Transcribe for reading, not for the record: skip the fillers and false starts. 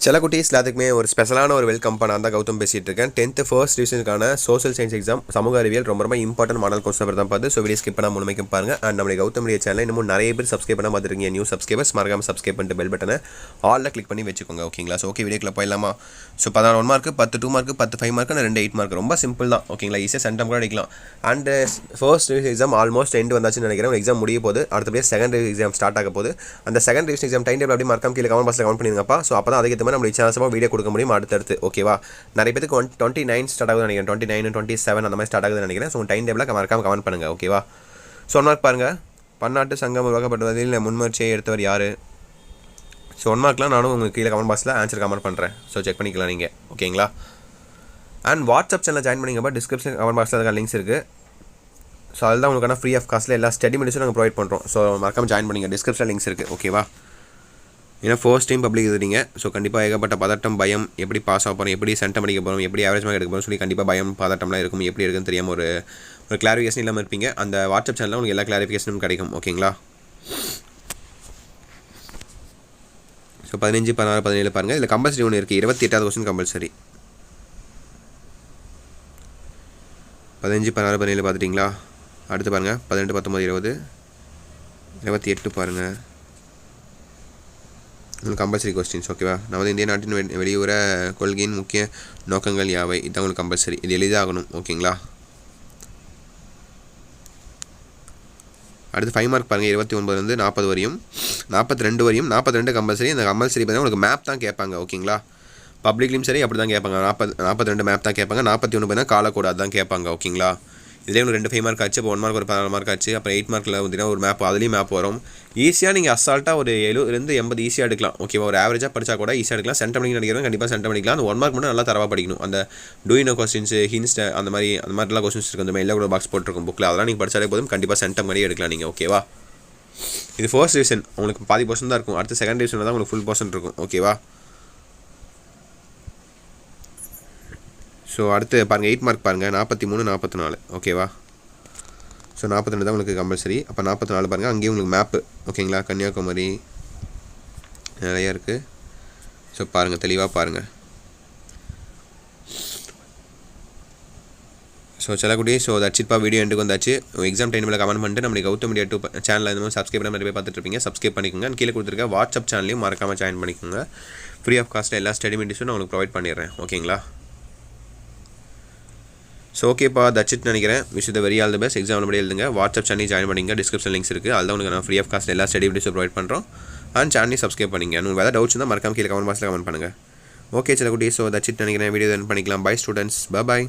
சில குட்டீஸ் எல்லாத்துக்குமே ஒரு ஸ்பெஷலான ஒரு வெல்கம் நான் தான் கௌதம் பேசிகிட்டு இருக்கேன். 10th ஃபர்ஸ்ட் டிவிஷனுக்கான சோஷியல் சயின்ஸ் எக்ஸாம் சமூக அறிவியல் ரொம்ப இம்பார்ட்டன்ட் மாடல் கொஸ்டின் தான் பார்த்து. ஸோ வீடியோ ஸ்கிப் பண்ணால் முழுமைக்கும் பாருங்கள். அண்ட் நம்மளுடைய கௌதம் மீடியா சேனல் இன்னும் நிறைய பேர் சப்ஸ்கிரைப் பண்ணால் பார்த்துருக்கீங்க. நியூ சப்ஸ்கிரைபர்ஸ் மறக்காமல் சப்ஸ்கிரைப் பண்ணிட்டு பெல் பட்டனை ஆலில் கிளிக் பண்ணி வச்சுக்கோங்க. ஓகேங்களா? ஸோ ஓகே வீடியோக்குள்ள போயிடலாமா? So 11 1 mark, 10 2 mark, 10 5 mark, 2 8 mark. ரொம்ப சிம்பிள் தான். ஓகேங்களா? ஈஸியாக சென்டம் கூட அடிக்கலாம். And first division exam almost end வந்தாச்சுன்னு நினைக்கிறேன். எக்ஸாம் முடிய போது அடுத்தபடியாக செகண்ட் டிவிஷன் எக்ஸாம் ஸ்டார்ட் ஆக போது. அந்த second division exam time table அப்படி மறக்காம கீழே கமெண்ட் பாக்ஸில் கமெண்ட் பண்ணிருங்கப்பா. ஸோ அப்போ தான் அதுக்கேற்ற மாதிரி நம்மளுடைய சேனல்ஸமாக வீடியோ கொடுக்க முடியும் அடுத்தடுத்து. ஓகேவா? நிறைய பேருக்கு 29 ஸ்டார்ட் ஆகுது நினைக்கிறேன், 29 27 அந்த மாதிரி ஸ்டார்ட் ஆகுதுன்னு நினைக்கிறேன். ஸோ டைம் டேபிளாக மறக்காம கமெண்ட் பண்ணுங்கள். ஓகேவா? ஸோ ஒன் மார்க் பாருங்கள். பன்னாட்டு சங்கம் உருவாக்கப்பட்டதில் முன்முயற்சியை எடுத்தவர் யார்? ஸோ ஒன் மார்க்லாம் நானும் உங்களுக்கு கீழே கமெண்ட் பாக்ஸில் ஆன்சர் கமெண்ட் பண்ணுறேன். ஸோ செக் பண்ணிக்கலாம் நீங்கள். ஓகேங்களா? அண்ட் வாட்ஸ்அப் சேனல் ஜாயின் பண்ணிங்கப்பா. டிஸ்கிரிப்ஷன் கமெண்ட் பாக்ஸில் அதுக்கான லிங்க்ஸ் இருக்குது. ஸோ அதுதான் உங்களுக்கான ஃப்ரீ ஆஃப் காஸ்ட்டில் எல்லா ஸ்டடி மெட்டீரியல்ஸும் நாங்கள் ப்ரொவைட் பண்ணுறோம். ஸோ மறக்காம ஜாயின் பண்ணிங்க. டிஸ்கிரிப்ஷன் லிங்க்ஸ் இருக்குது. ஓகேவா? ஏன்னா ஃபர்ஸ்ட் டைம் பப்ளிக் எழுதுறீங்க. ஸோ கண்டிப்பாக ஏகப்பட்ட பதட்டம், பயம், எப்படி பாஸ் ஆக போகிறோம், எப்படி சென்டம் அடிக்க போகிறோம், எப்படி ஆவரேஜ் மார்க் எடுக்க போகிறோம் சொல்லி கண்டிப்பாக பயம், பதட்டம்லாம் இருக்கும். எப்படி இருக்குன்னு தெரியாமல் ஒரு கிளாரிஃபிகேஷன் இல்லாமல் இருப்பீங்க. அந்த வாட்ஸ்அப் சேனலில் உங்களுக்கு எல்லா கிளாரிஃபிகேஷனும் கிடைக்கும். ஓகேங்களா? ஸோ 15 16 17 பாருங்கள். இதில் கம்பல்சரி ஒன்று இருக்குது. 28வது கொஸ்டின் கம்பல்சரி. 15 16 17 பார்த்துட்டிங்களா? அடுத்து பாருங்கள் 18 19 20 28 பாருங்கள். உங்களுக்கு கம்பல்சரி கொஸ்டின்ஸ். ஓகேவா? நமது இந்திய நாட்டின் வெளியுற கொள்கையின் முக்கிய நோக்கங்கள் யாவை? இதுதான் உங்களுக்கு கம்பல்சரி. இது எளிதாகணும். ஓகேங்களா? அடுத்து 5 மார்க் பாருங்கள். 29 40 வரையும், 42 வரையும், 42 கம்பல்சரி. இந்த கம்பல்சரி பார்த்தீங்கன்னா உங்களுக்கு மேப் தான் கேட்பாங்க. ஓகேங்களா? பப்ளிக்லையும் சரி அப்படி தான் கேட்பாங்க. 42 மேப் தான் கேட்பாங்க. 41 பார்த்தீங்கன்னா காலக்கூட அதுதான் கேட்பாங்க. ஓகேங்களா? இதே உங்களுக்கு 2 5 மார்க் ஆச்சு. இப்போ 1 மார்க் ஒரு 14 மார்க் ஆச்சு. அப்புறம் 8 மார்க்கில் பார்த்தீங்கன்னா ஒரு மேப், அதுலேயும் மேப் வரும். ஈஸியாக நீங்கள் அசால்ட்டாக ஒரு 70 80 ஈஸியாக எடுக்கலாம். ஓகேவா? ஒரு ஆவரேஜாக படித்தா கூட ஈஸியாக எடுக்கலாம். சென்டம் பண்ணிக்க நினைக்கிறவங்க கண்டிப்பாக சென்டம் பண்ணிக்கலாம். அந்த 1 மார்க் மட்டும் நல்லா தரவாக படிக்கணும். அந்த டூயினோ கொஸ்டின்ஸ், ஹின்ஸ்ட் அந்த மாதிரிலாம் கொஸ்டின்ஸ் இருக்குது. அந்த மாதிரி எல்லாம் கூட பாக்ஸ் போட்டிருக்கும் புக்கில். அதெல்லாம் நீங்கள் படித்தாலே போதும். கண்டிப்பாக சென்டம் பண்ணி எடுக்கலாம் நீங்கள். ஓகேவா? இது ஃபர்ஸ்ட் டிவிஷன் உங்களுக்கு பாதி போர்ஷன் தான் இருக்கும். அடுத்து செகண்ட் டிவிஷனில் தான் உங்களுக்கு ஃபுல் போர்ஷன் இருக்கும். ஓகேவா? ஸோ அடுத்து பாருங்கள் 8 மார்க் பாருங்கள். 43 44. ஓகேவா? ஸோ 42 தான் உங்களுக்கு கம்பல்சரி. அப்போ 44 பாருங்கள். அங்கேயும் உங்களுக்கு மேப்பு. ஓகேங்களா? கன்னியாகுமரி நிறையா இருக்குது. ஸோ பாருங்கள், தெளிவாக பாருங்கள். ஸோ செல்லக்குடி. ஸோ தட்சிப்பா வீடியோ எண்டுக்கு வந்தாச்சு. எக்ஸாம் டைமில் கமெண்ட் பண்ணிட்டு நம்மளுக்கு கௌதம் மீடியா 2 சேனலில் இந்த மாதிரி சப்ஸ்கிரைப் பண்ணி நிறைய பேர் பார்த்துட்டு சப்ஸ்கிரைப் பண்ணிக்கோங்க. கீழே கொடுத்துருக்க வாட்ஸ்அப் சேனலையும் மறக்காமல் ஜாயின் பண்ணிக்கோங்க. ஃப்ரீ ஆஃப் காஸ்ட்டில் எல்லா ஸ்டடி மெட்டீரியல்ஸும் நான் உங்களுக்கு ப்ரொவைட் பண்ணிடுறேன். ஓகேங்களா? ஸோ ஓகேப்பா, தட்சிட் நினைக்கிறேன். Wish the very all the best. Exam படி எழுதுங்க. வாட்ஸ்அப் சேனல் ஜாயின் பண்ணிங்க. டிஸ்கிரிப்ஷன் லிங்க்ஸ் இருக்குது. அதுதான் உங்களுக்கு நான் ஃப்ரீ ஆஃப் காஸ்ட் எல்லா ஸ்டடி வீடியோஸும் ப்ரொவைட் பண்ணுறோம். அண்ட் சேனலையும் சப்ஸ்கிரைப் பண்ணிங்க. உங்களுக்கு வேறு டவுட்ஸ் இருந்தால் மறக்காம கீழே கமெண்ட் பாக்ஸில் கமெண்ட் பண்ணுங்கள். ஓகே சில குட்டி. ஸோ தட்சிட் நினைக்கிறேன். வீடியோ பண்ணிக்கலாம். Bye students. பை.